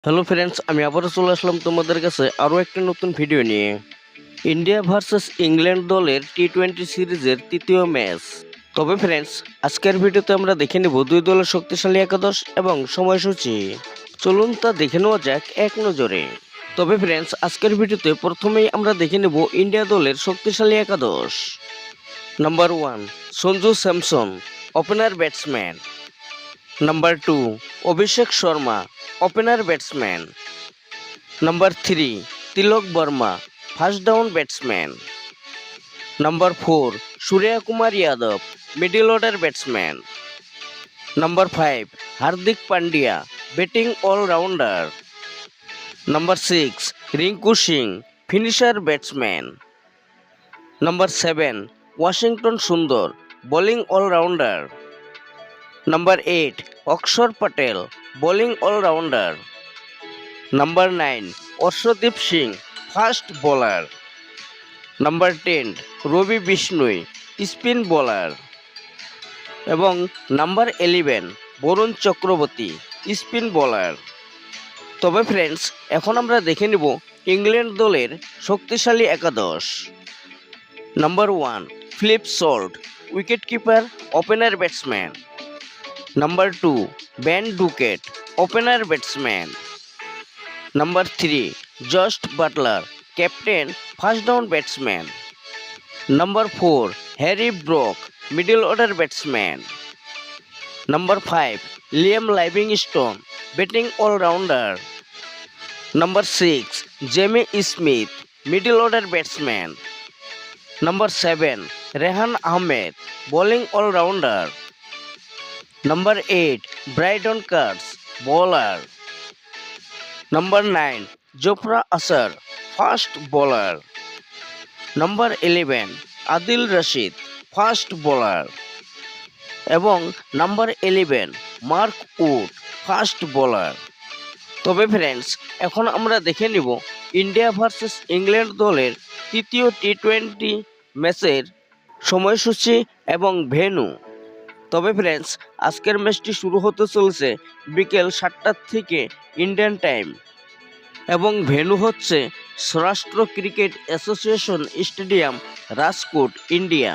Hello friends, আমি আবারও চলে আসলাম তোমাদের কাছে আরও একটি নতুন ভিডিও নিয়ে। ইন্ডিয়া ভার্সেস ইংল্যান্ড দলের টি-20 সিরিজের তৃতীয় ম্যাচ। তবে ফ্রেন্ডস, আজকের ভিডিওতে আমরা দেখে নেব দুই দলের শক্তিশালী একাদশ এবং সময়সূচি। চলুন তা দেখে নেওয়া যাক এক নজরে। তবে ফ্রেন্ডস, আজকের ভিডিওতে প্রথমেই আমরা দেখে নেব ইন্ডিয়া দলের শক্তিশালী একাদশ। Number 1, Sanju Samson, opener batsman. Number 2, Abhishek Sharma, opener batsman. Number 3, Tilak Varma, first down batsman. Number 4, Surya Kumar Yadav, middle order batsman. Number 5, Hardik Pandya, batting allrounder. Number 6, Rinku Singh, finisher batsman. Number 7, Washington Sundar, bowling allrounder. Number 8, Axar Patel, bowling allrounder. Number 9, Arshdeep Singh, fast bowler. Number 10, Ravi Bishnoi, spin bowler. এবং number 11, Varun Chakravarthy, spin bowler. তবে friends, এখন আমরা দেখে নেব England দলের শক্তিশালী একাদশ। Number 1, Philip Salt, wicket keeper, opener batsman. Number 2, Ben Duckett, opener batsman. Number 3, Jos Buttler, captain, first down batsman. Number 4, Harry Brook, middle order batsman. Number 5, Liam Livingstone, batting allrounder. Number 6, Jamie Smith, middle order batsman. Number 7, Rehan Ahmed, bowling allrounder. Number 8, Brydon Carse, bowler. Number 9, জোফরা আসার, fast bowler. Number 11, Adil Rashid, fast bowler. এবং number 11, Mark Wood, fast bowler. তবে friends, এখন আমরা দেখে নিব India versus England দলের তৃতীয় টি-20 ম্যাচের সময়সূচি এবং ভেন্যু। তবে ফ্রেন্ডস, আজকের ম্যাচটি শুরু হতে চলেছে বিকেল 7টা থেকে ইন্ডিয়ান টাইম এবং ভেন্যু হচ্ছে Saurashtra cricket association stadium, Rajkot, India.